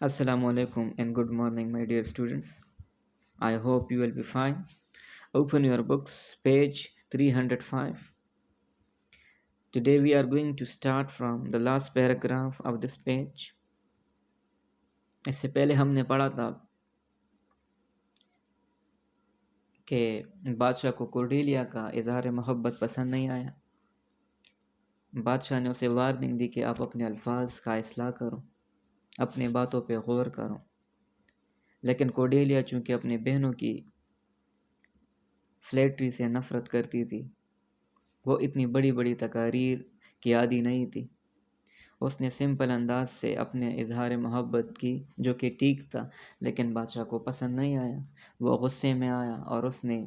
Assalamu alaikum and good morning, my dear students. I hope you will be fine. Open your books, page 305. Today we are going to start from the last paragraph of this page. اس سے پہلے ہم نے پڑھا تھا کہ بادشاہ کو کورڈیلیا کا اظہار محبت پسند نہیں آیا. بادشاہ نے اسے وارننگ دی کہ آپ اپنے الفاظ کا اصلاح کرو، اپنے باتوں پہ غور کرو. لیکن کورڈیلیا چونکہ اپنے بہنوں کی فلیٹری سے نفرت کرتی تھی، وہ اتنی بڑی بڑی تقاریر کی عادی نہیں تھی. اس نے سمپل انداز سے اپنے اظہار محبت کی جو کہ ٹھیک تھا، لیکن بادشاہ کو پسند نہیں آیا. وہ غصے میں آیا اور اس نے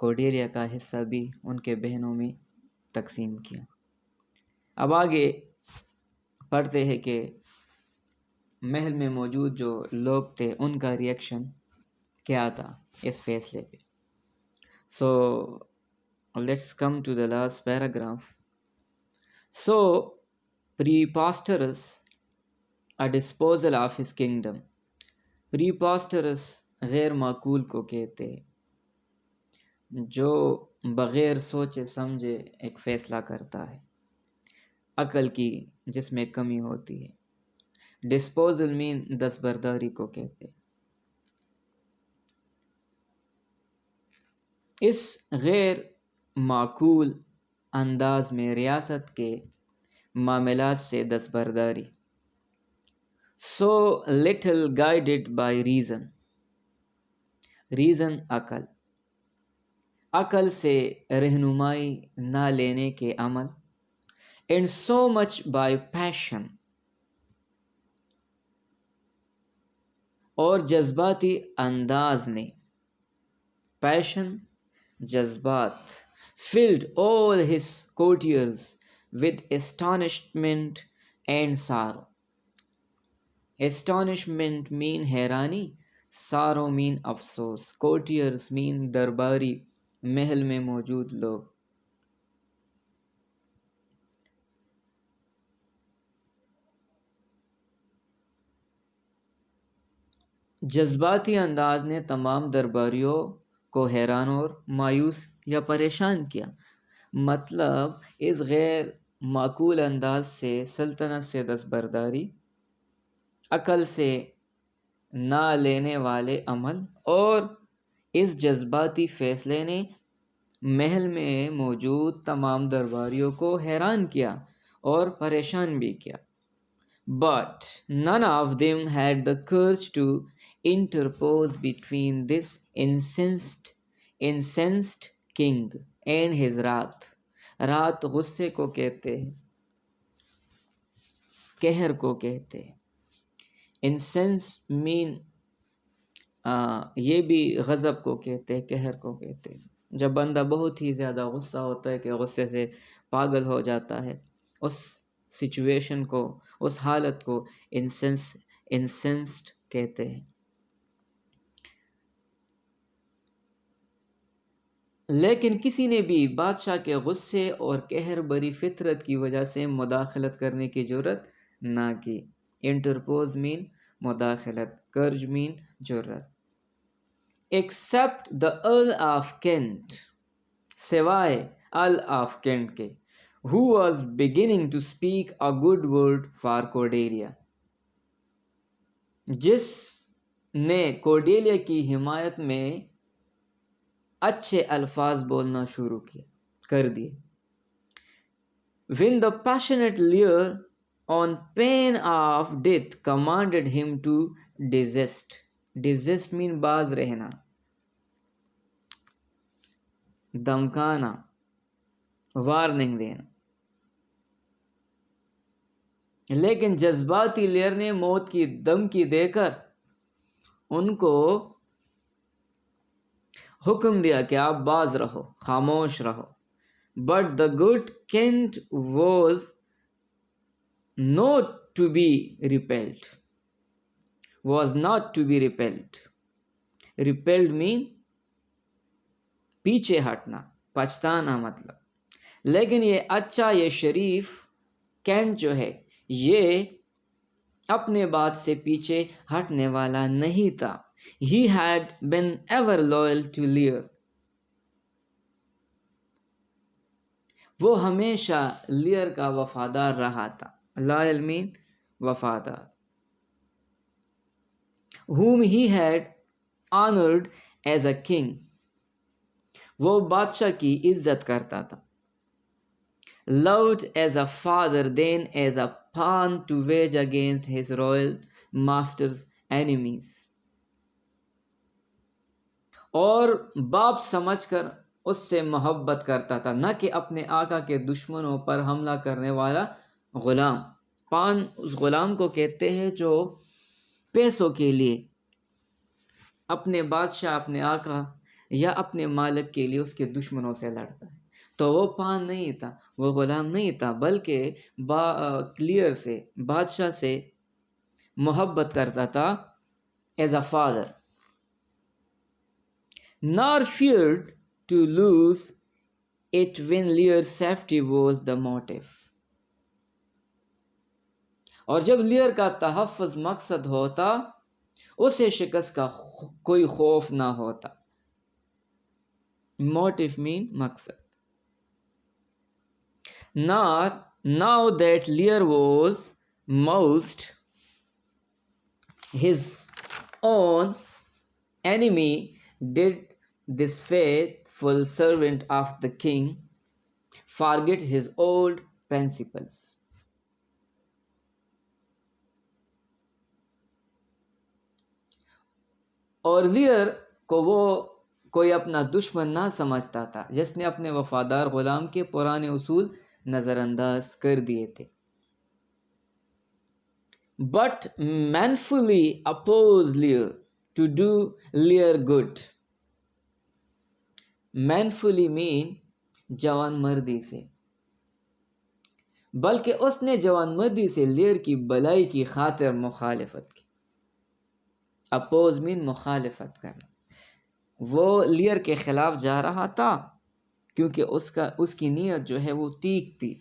کورڈیلیا کا حصہ بھی ان کے بہنوں میں تقسیم کیا. اب آگے پڑھتے ہیں کہ محل میں موجود جو لوگ تھے ان کا ریئیکشن کیا تھا اس فیصلے پہ. So let's come to the last paragraph. So preposterous a disposal of his kingdom. preposterous غیر معقول کو کہتے جو بغیر سوچے سمجھے ایک فیصلہ کرتا ہے، عقل کی جس میں کمی ہوتی ہے. ڈسپوزل مین دستبرداری کو کہتے. اس غیر معقول انداز میں ریاست کے معاملات سے دستبرداری. So little guided by reason. Reason عقل، عقل سے رہنمائی نہ لینے کے عمل. اینڈ سو مچ بائی پیشن، اور جذباتی انداز نے. پیشن جذبات. filled all his courtiers with astonishment and sorrow. astonishment mean حیرانی، sorrow mean افسوس. courtiers mean درباری، محل میں موجود لوگ. جذباتی انداز نے تمام درباریوں کو حیران اور مایوس یا پریشان کیا. مطلب اس غیر معقول انداز سے سلطنت سے دستبرداری، عقل سے نہ لینے والے عمل اور اس جذباتی فیصلے نے محل میں موجود تمام درباریوں کو حیران کیا اور پریشان بھی کیا. But none of them had the courage to interpose between this incensed king and his wrath. رات غصے کو کہتے ہیں، قہر کو کہتے ہیں. انسنس مین یہ بھی غضب کو کہتے ہیں، قہر کو کہتے ہیں. جب بندہ بہت ہی زیادہ غصہ ہوتا ہے کہ غصے سے پاگل ہو جاتا ہے، اس سچویشن کو، اس حالت کو انسنسڈ کہتے ہیں. لیکن کسی نے بھی بادشاہ کے غصے اور قہر بری فطرت کی وجہ سے مداخلت کرنے کی جرت نہ کی. انٹرپوز مین مداخلت، کرج مین جرت. Except the earl of Kent, سوائے ارل آف کینٹ کے. who was beginning to speak a good word for Cordelia. جس نے کورڈیلیا کی حمایت میں اچھے الفاظ بولنا شروع کر دیے. when the passionate leader on pain of death commanded him to desist. desist mean باز رہنا، دمکانا، وارننگ دینا. لیکن جذباتی لیڈر نے موت کی دھمکی دے کر ان کو حکم دیا کہ آپ باز رہو، خاموش رہو. But the good Kent was not to be repelled. Was not to be repelled. Repelled mean پیچھے ہٹنا، پچھتانا مطلب. لیکن یہ اچھا، یہ شریف کینٹ جو ہے، یہ اپنے بات سے پیچھے ہٹنے والا نہیں تھا. He had been ever loyal to Lear. وہ ہمیشہ لیئر کا وفادار رہا تھا. Loyal mean وفادار. Whom he had honored as a king. وہ بادشاہ کی عزت کرتا تھا. Loved as a father, then as a pawn to wage against his royal master's enemies. اور باپ سمجھ کر اس سے محبت کرتا تھا، نہ کہ اپنے آقا کے دشمنوں پر حملہ کرنے والا غلام. پان اس غلام کو کہتے ہیں جو پیسوں کے لیے اپنے بادشاہ، اپنے آقا یا اپنے مالک کے لیے اس کے دشمنوں سے لڑتا ہے. تو وہ پان نہیں تھا، وہ غلام نہیں تھا، بلکہ لیئر سے، بادشاہ سے محبت کرتا تھا as a father. Nor feared to lose it when Lear's safety was the motive. اور جب لیئر کا تحفظ مقصد ہوتا، اسے شکست کا کوئی خوف نہ ہوتا. Motive mean مقصد. Now that Lear was most his own enemy, did this faithful servant of the king forget his old principles. اور لیئر کو وہ کوئی اپنا دشمن نہ سمجھتا تھا جس نے اپنے وفادار غلام کے پرانے اصول نظر انداز کر دیے تھے. But manfully opposed Lear to do Lear good. Manfully mean جوان مردی سے، بلکہ اس نے جوان مردی سے لیئر کی بلائی کی خاطر مخالفت کی. اپوز مین مخالفت کرنا. وہ لیئر کے خلاف جا رہا تھا کیونکہ اس کی نیت جو ہے وہ ٹھیک تھی.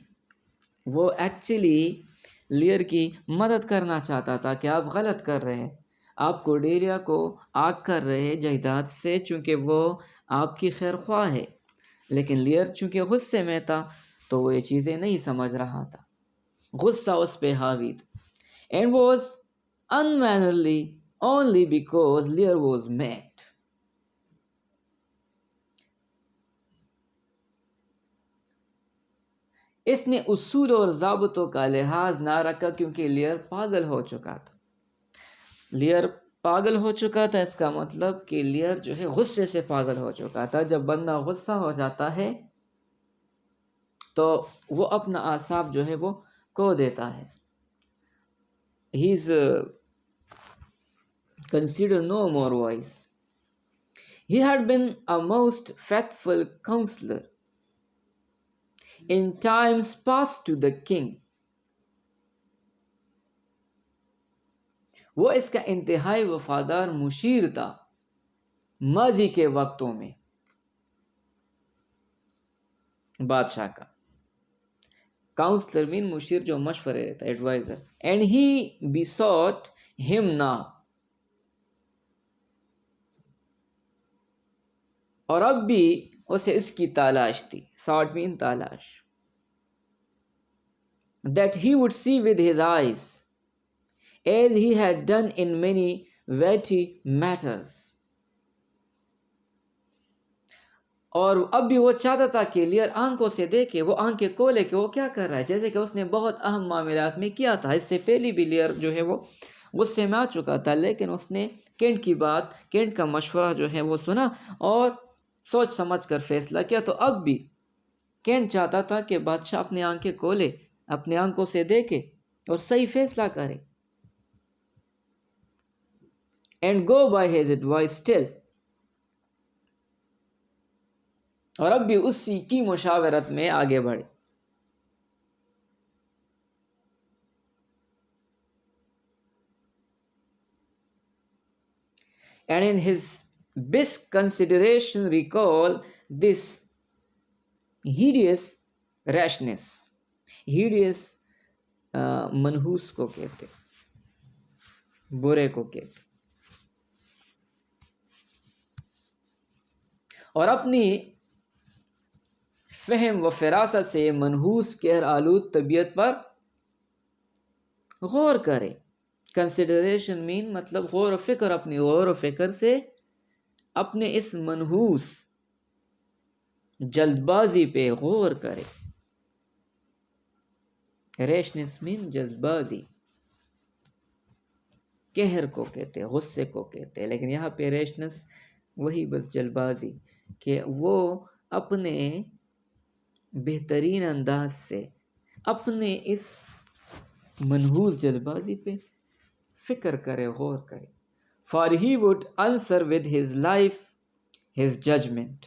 وہ ایکچولی لیئر کی مدد کرنا چاہتا تھا کہ آپ غلط کر رہے ہیں، آپ کوڈیلیا کو آگ کر رہے ہیں جائیداد سے، چونکہ وہ آپ کی خیر خواہ ہے. لیکن لیئر چونکہ غصے میں تھا تو وہ یہ چیزیں نہیں سمجھ رہا تھا، غصہ اس پہ حاوی تھا. And was unmannerly only because Lear was mad. اس نے اصول اور ضابطوں کا لحاظ نہ رکھا کیونکہ لیئر پاگل ہو چکا تھا. لیئر پاگل ہو چکا تھا، اس کا مطلب کہ لیئر جو ہے غصے سے پاگل ہو چکا تھا. جب بندہ غصہ ہو جاتا ہے تو وہ اپنا اعصاب جو ہے وہ کھو دیتا ہے. He is considered no more wise. He had been a most faithful counselor in times past to the king. وہ اس کا انتہائی وفادار مشیر تھا ماضی کے وقتوں میں بادشاہ کا. کاؤنسلر مین مشیر جو مشورے دیتا، advisor. And he besought him now. اور اب بھی اسے اس کی تلاش تھی. sought مین تلاش. that he would see with his eyes as he had done in many weighty matters. اور اب بھی وہ چاہتا تھا کہ لیئر آنکھوں سے دیکھے، وہ آنکھیں کھولے کہ وہ کیا کر رہا ہے، جیسے کہ اس نے بہت اہم معاملات میں کیا تھا. اس سے پہلے بھی لیئر جو ہے وہ غصے میں آ چکا تھا، لیکن اس نے کینٹ کی بات، کینٹ کا مشورہ جو ہے وہ سنا اور سوچ سمجھ کر فیصلہ کیا. تو اب بھی کینٹ چاہتا تھا کہ بادشاہ اپنی آنکھیں کھولے، اپنی آنکھوں سے دیکھے اور صحیح فیصلہ کرے. and go by his advice still. اور اب بھی اسی کی مشاورت میں آگے بڑھے. And in his best consideration recall this hideous rashness. hideous منحوس کو کہتے. برے کو کہتے، اور اپنی فہم و فراست سے منحوس قہر آلود طبیعت پر غور کرے. کنسیڈریشن مین مطلب غور و فکر، اپنی غور و فکر سے اپنے اس منحوس جلد بازی پہ غور کرے. ریشنس مین جلد بازی، قہر کو کہتے، غصے کو کہتے، لیکن یہاں پہ ریشنس وہی بس جلد بازی، کہ وہ اپنے بہترین انداز سے اپنے اس منحوس جلد بازی پہ فکر کرے، غور کرے. For he would answer with his life, his judgment.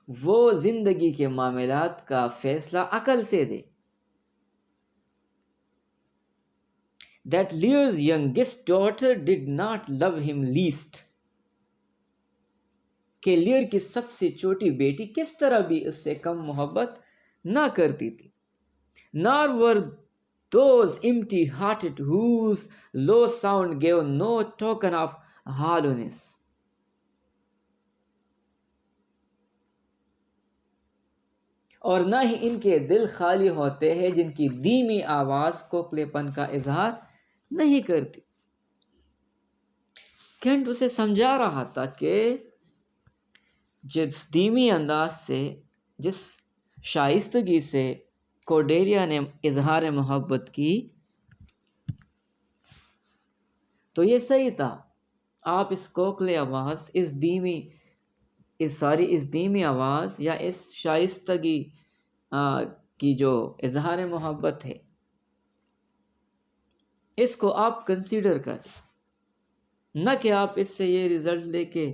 وہ زندگی کے معاملات کا فیصلہ عقل سے دے. That Lear's youngest daughter did not love him least. کہ لیئر کی سب سے چھوٹی بیٹی کس طرح بھی اس سے کم محبت نہ کرتی تھی. Nor were those empty hearted whose low sound gave no token of hollowness. اور نہ ہی ان کے دل خالی ہوتے ہیں جن کی دھیمی آواز کوکلے پن کا اظہار نہیں کرتی. کینٹ اسے سمجھا رہا تھا کہ جس دھیمی انداز سے، جس شائستگی سے کورڈیلیا نے اظہار محبت کی تو یہ صحیح تھا. آپ اس کوکلے آواز، اس دھیمی آواز یا اس شائستگی کی جو اظہار محبت ہے، اس کو آپ کنسیڈر کریں، نہ کہ آپ اس سے یہ رزلٹ لے کہ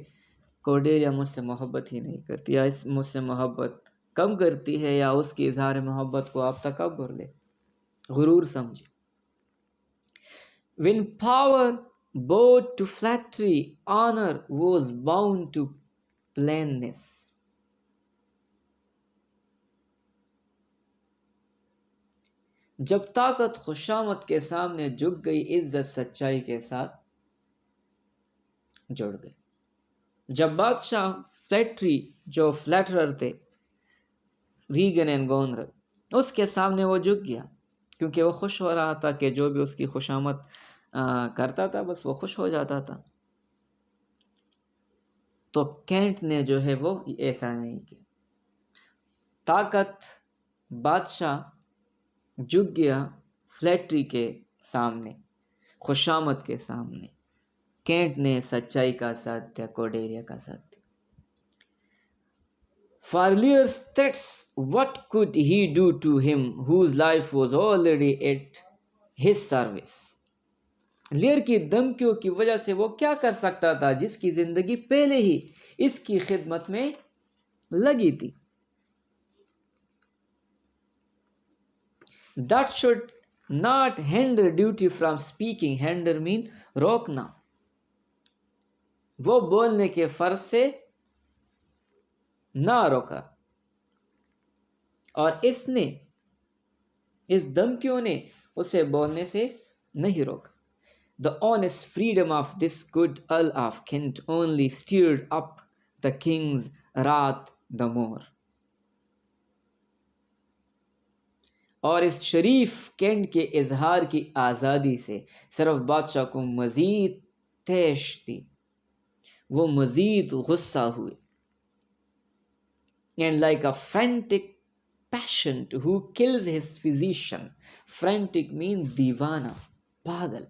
کورڈیلیا مجھ سے محبت ہی نہیں کرتی، یا اس مجھ سے محبت کم کرتی ہے، یا اس کی اظہار محبت کو آپ تکبر لے، غرور سمجھے. When power bowed to flattery, honor was bound to plainness. جب طاقت خوشامد کے سامنے جھک گئی، عزت سچائی کے ساتھ جڑ گئی. جب بادشاہ فلیٹری، جو فلیٹرر تھے، ریگن اینڈ گونرل، اس کے سامنے وہ جھک گیا، کیونکہ وہ خوش ہو رہا تھا کہ جو بھی اس کی خوشامد کرتا تھا بس وہ خوش ہو جاتا تھا. تو کینٹ نے جو ہے وہ ایسا نہیں کیا. طاقت بادشاہ جھک گیا فلیٹری کے سامنے، خوشامد کے سامنے. کینٹ نے سچائی کا ساتھ دیا، کورڈیلیا کا ساتھ دیا. For Lear's threats, what could he do to him whose life was already at his service? Layer کی دھمکیوں کی وجہ سے وہ کیا کر سکتا تھا جس کی زندگی پہلے ہی اس کی خدمت میں لگی تھی. That should not hinder duty from speaking. Hinder mean روکنا. وہ بولنے کے فرض سے نہ روکا، اور اس دھمکیوں نے اسے بولنے سے نہیں روکا. The honest freedom of this good Earl of Kent only stirred up the king's wrath the more. اور اس شریف کینٹ کے اظہار کی آزادی سے صرف بادشاہ کو مزید تیش تھی، وہ مزید غصہ ہوئے. And like a frantic patient who kills his physician. Frantic means دیوانہ، پاگل.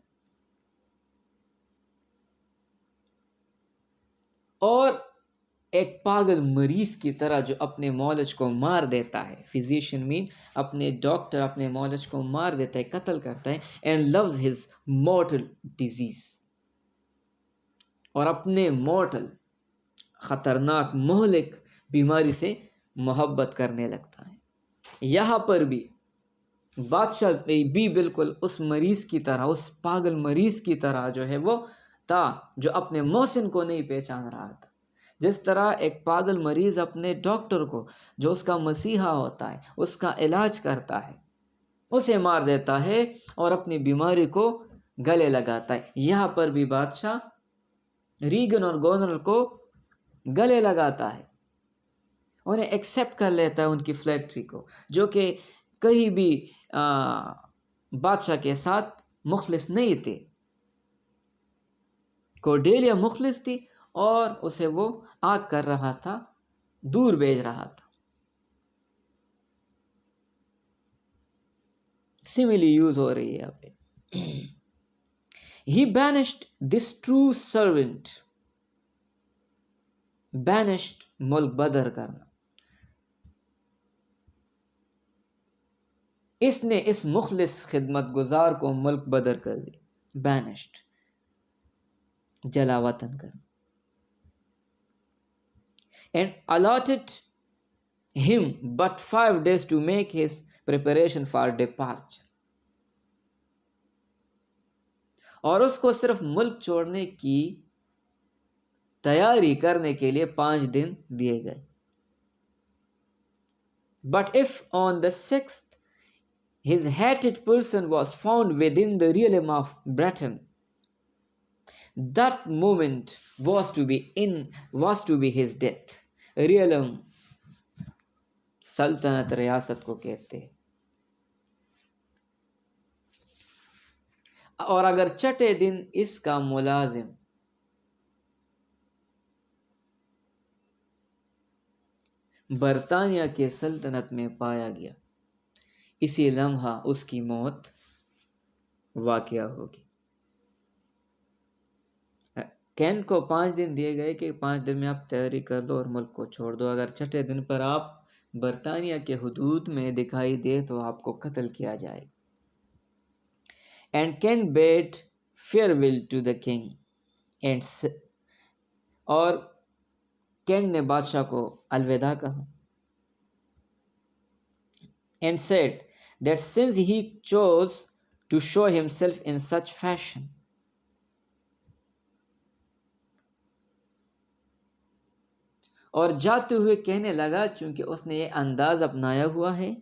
اور ایک پاگل مریض کی طرح جو اپنے مولج کو مار دیتا ہے. فزیشین مین اپنے ڈاکٹر اپنے مولج کو مار دیتا ہے، قتل کرتا ہے. And loves his mortal disease. اور اپنے mortal خطرناک مہلک بیماری سے محبت کرنے لگتا ہے. یہاں پر بھی بادشاہ بھی بالکل اس مریض کی طرح، اس پاگل مریض کی طرح جو ہے وہ تھا، جو اپنے محسن کو نہیں پہچان رہا تھا، جس طرح ایک پاگل مریض اپنے ڈاکٹر کو جو اس کا مسیحا ہوتا ہے اس کا علاج کرتا ہے اسے مار دیتا ہے اور اپنی بیماری کو گلے لگاتا ہے، یہاں پر بھی بادشاہ ریگن اور گورنر کو گلے لگاتا ہے، انہیں ایکسیپٹ کر لیتا ہے ان کی فلیکٹری کو، جو کہ کہیں بھی بادشاہ کے ساتھ مخلص نہیں تھے۔ کورڈیلیا مخلص تھی اور اسے وہ آگ کر رہا تھا، دور بھیج رہا تھا۔ سملی یوز ہو رہی ہے یہاں پہ۔ He banished this true servant. banished ملک بدر کرنا، اس نے اس مخلص خدمت گزار کو ملک بدر کر دی، banished جلا وطن کرنا، and allotted him but 5 days to make his preparation for departure. اور اس کو صرف ملک چھوڑنے کی تیاری کرنے کے لیے 5 دن دیے گئے۔ But if on the 6th his hated person was found within the realm of Britain, that moment was to be his death. realm سلطنت ریاست کو کہتے ہیں۔ اور اگر چھٹے دن اس کا ملازم برطانیہ کے سلطنت میں پایا گیا، اسی لمحہ اس کی موت واقع ہوگی۔ کین کو 5 دن دیے گئے کہ 5 دن میں آپ تیاری کر دو اور ملک کو چھوڑ دو، اگر چھٹے دن پر آپ برطانیہ کے حدود میں دکھائی دے تو آپ کو قتل کیا جائے۔ And Ken bade farewell to the king اور کین نے بادشاہ کو الوداع کہا، and said that since he chose to show himself in such fashion, اور جاتے ہوئے کہنے لگا چونکہ اس نے یہ انداز اپنایا ہوا ہے،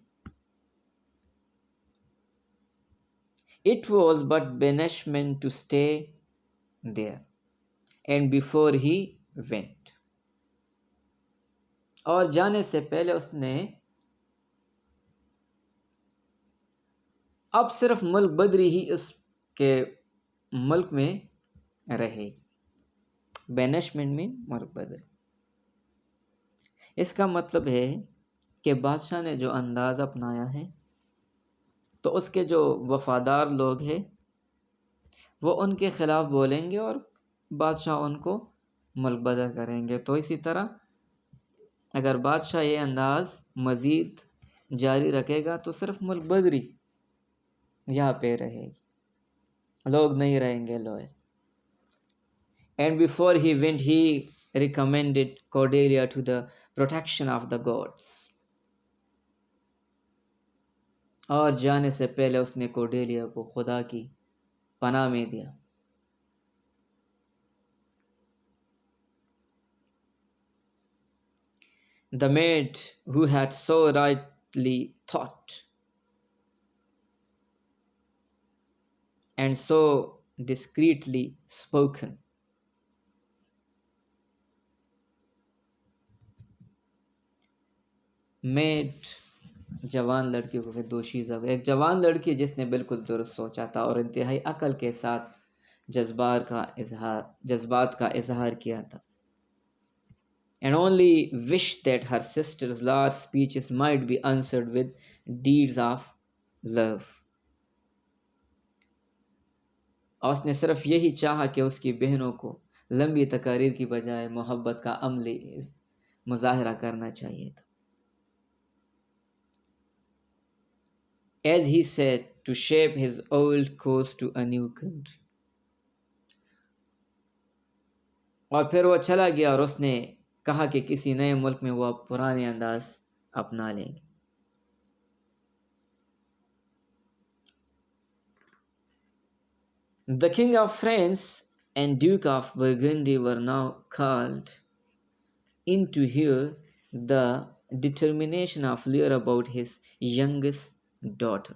it was but banishment to stay there and before he went. اور جانے سے پہلے اس نے اب صرف ملک بدری ہی اس کے ملک میں رہے، بینشمنٹ میں ملک بدری۔ اس کا مطلب ہے کہ بادشاہ نے جو انداز اپنایا ہے تو اس کے جو وفادار لوگ ہیں وہ ان کے خلاف بولیں گے اور بادشاہ ان کو ملک بدر کریں گے۔ تو اسی طرح اگر بادشاہ یہ انداز مزید جاری رکھے گا تو صرف ملک بدری یہاں پہ رہے گی، لوگ نہیں رہیں گے loyal. And before he went he recommended Cordelia to the protection of the gods. اور جانے سے پہلے اس نے کورڈیلیا کو خدا کی پناہ میں دیا۔ The maid who had so rightly thought and so discreetly spoken. Made جوان لڑکی کو دو شیزہ، ایک جوان لڑکی جس نے بالکل درست سوچا تھا اور انتہائی عقل کے ساتھ جذبات کا اظہار کیا تھا، and only wished that her sister's large speeches might be answered with deeds of love. اور اس نے صرف یہی چاہا کہ اس کی بہنوں کو لمبی تقاریر کی بجائے محبت کا عملی مظاہرہ کرنا چاہیے تھا۔ As he said, to shape his old course to a new country. اور پھر وہ چلا گیا اور اس نے کہا کہ کسی نئے ملک میں وہ پرانے انداز اپنا لیں گے۔ The King of France and Duke of Burgundy were now called in to hear the determination of Lear about his youngest daughter.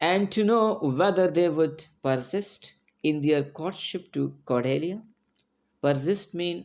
And to know whether they would persist in their courtship to Cordelia. Persist mean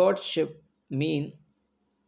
Courtship mean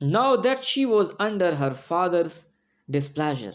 Now that she was under her father's displeasure.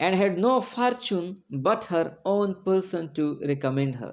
And had no fortune but her own person to recommend her.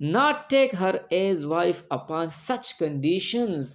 not take her as wife upon such conditions.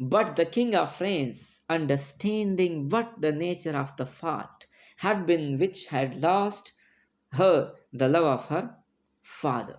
But the king of France, understanding what the nature of the fault had been which had lost her the love of her father.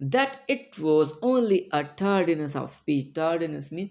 that it was only a tardiness of speech. Tardiness means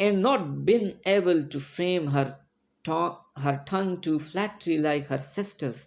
And not been able to frame her tongue to flattery like her sisters.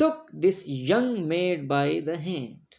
Took this young maid by the hand.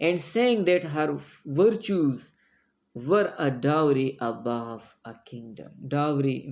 And saying that her virtues were a dowry above a kingdom. Dowry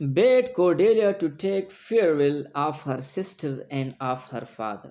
bade Cordelia to take farewell of her sisters and of her father.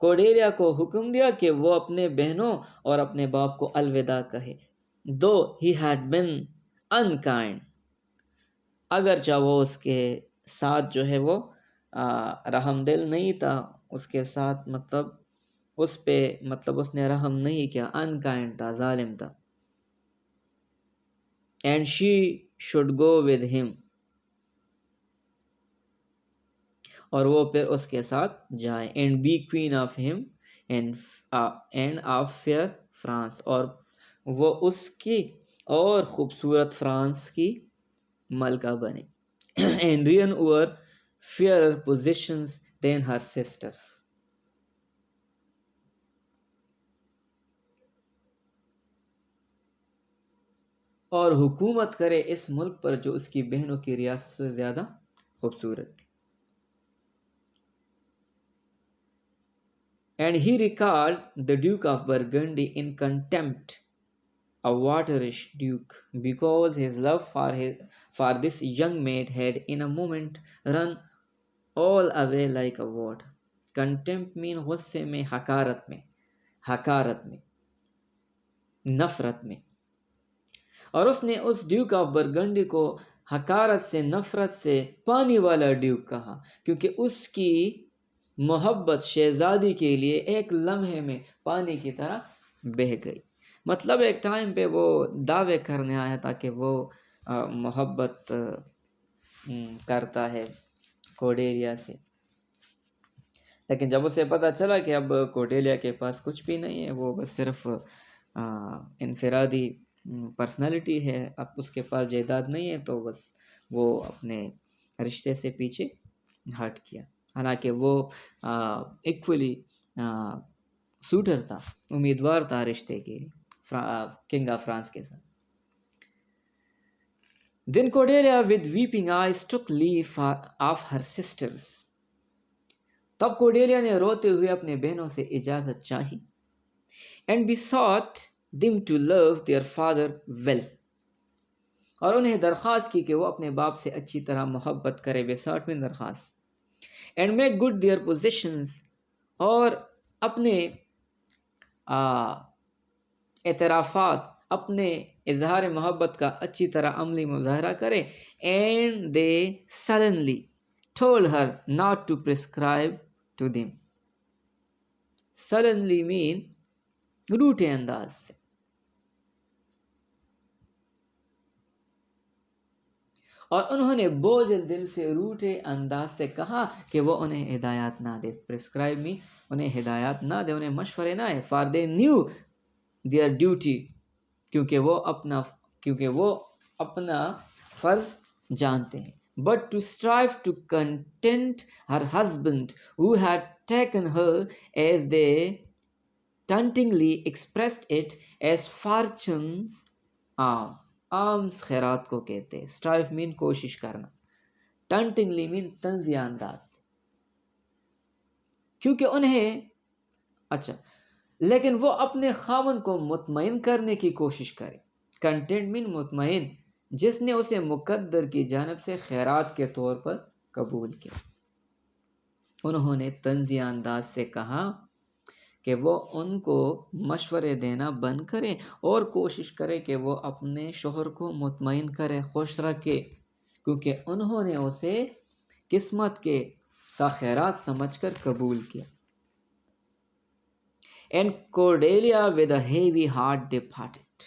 کوڈیلیا کو حکم دیا کہ وہ اپنے بہنوں اور اپنے باپ کو الوداع کہے. Though he had been unkind, اگرچہ وہ اس کے ساتھ جو ہے وہ رحم دل نہیں تھا، اس کے ساتھ مطلب اس پہ مطلب اس نے رحم نہیں کیا، unkind تھا، ظالم تھا. And she should go with him، اور وہ پھر اس کے ساتھ جائے. And be queen of him and of fair France، اور وہ اس کی اور خوبصورت فرانس کی ملکہ بنے. And reign over fairer positions than her sisters، اور حکومت کرے اس ملک پر جو اس کی بہنوں کی ریاست سے زیادہ خوبصورت تھی. And he recalled the Duke of Burgundy in contempt, a waterish duke, because his love for this young maid had in a moment run all away like a water. Contempt mean غصے میں، حقارت میں، نفرت میں. اور اس نے اس duke of برگنڈی کو حقارت سے، نفرت سے پانی والا ڈیوک کہا، کیونکہ اس کی محبت شہزادی کے لیے ایک لمحے میں پانی کی طرح بہہ گئی. مطلب ایک ٹائم پہ وہ دعوے کرنے آیا تھا کہ وہ محبت کرتا ہے کوڈیلیا سے، لیکن جب اسے پتہ چلا کہ اب کوڈیلیا کے پاس کچھ بھی نہیں ہے، وہ بس صرف انفرادی پرسنالٹی ہے، اب اس کے پاس جائیداد نہیں ہے، تو بس وہ اپنے رشتے سے پیچھے ہٹ کیا. حالانکہ وہ ایکولی سوٹر تھا، امیدوار تھا رشتے کے لیے کنگ آف فرانس کے ساتھ. Then Cordelia with weeping eyes took leave of her sisters، تب کوڈیلیا نے روتے ہوئے اپنے بہنوں سے اجازت چاہی. And besought them to love their father well، اور انہیں درخواست کی کہ وہ اپنے باپ سے اچھی طرح محبت کرے. besought میں درخواست. And make good their possessions، اور اپنے اعترافات، اپنے اظہار محبت کا اچھی طرح عملی مظاہرہ کرے. And they sullenly told her not to prescribe to them. sullenly mean روٹے انداز سے. اور انہوں نے بوجھل دل سے، روٹے انداز سے کہا کہ وہ انہیں ہدایات نہ دے. پرسکرائب میں انہیں ہدایات نہ دے، انہیں مشورے نہ ہے. For they knew their duty, کیونکہ وہ اپنا فرض جانتے ہیں. But to strive to content her husband who had taken her as they tauntingly expressed it as fortune's alms خیرات کو کہتے ہیں. اسٹرائف مین کوشش کرنا، ٹنٹنگلی مین طنزیہ انداز، کیونکہ انہیں لیکن وہ اپنے خاوند کو مطمئن کرنے کی کوشش کرے. کنٹینٹ مین مطمئن، جس نے اسے مقدر کی جانب سے خیرات کے طور پر قبول کیا. انہوں نے طنزیہ انداز سے کہا کہ وہ ان کو مشورے دینا بند کرے اور کوشش کرے کہ وہ اپنے شوہر کو مطمئن کرے، خوش رکھے، کیونکہ انہوں نے اسے قسمت کا خیرات سمجھ کر قبول کیا. And Cordelia with a heavy heart departed،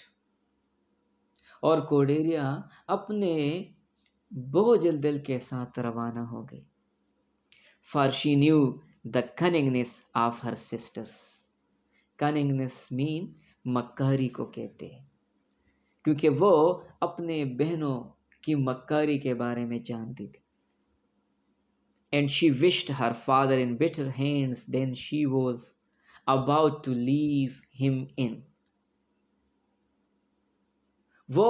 اور کوڈیلیا اپنے بوجھل دل کے ساتھ روانہ ہو گئی. For she knew the cunningness of her sisters، cunningness mean مکاری کو کہتے ہیں، کیونکہ وہ اپنے بہنوں کی مکاری کے بارے میں جانتی تھی. And she wished her father in better hands than she was about to leave him in، وہ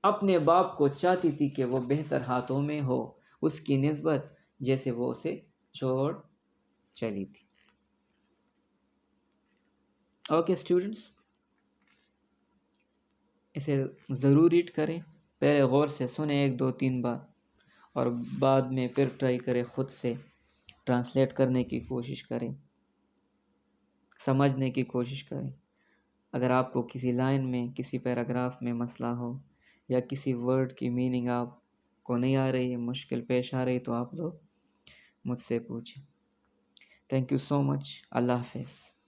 اپنے باپ کو چاہتی تھی کہ وہ بہتر ہاتھوں میں ہو اس کی نسبت جیسے وہ اسے چھوڑ چلی تھی. اوکے اسٹوڈنٹس، اسے ضرور ریڈ کریں، پہلے غور سے سنیں 1 2 3 بار، اور بعد میں پھر ٹرائی کریں خود سے ٹرانسلیٹ کرنے کی کوشش کریں، سمجھنے کی کوشش کریں۔ اگر آپ کو کسی لائن میں، کسی پیراگراف میں مسئلہ ہو یا کسی ورڈ کی میننگ آپ کو نہیں آ رہی ہے، مشکل پیش آ رہی، تو آپ لوگ مجھ سے پوچھیں۔ تھینک یو سو مچ۔ اللہ حافظ۔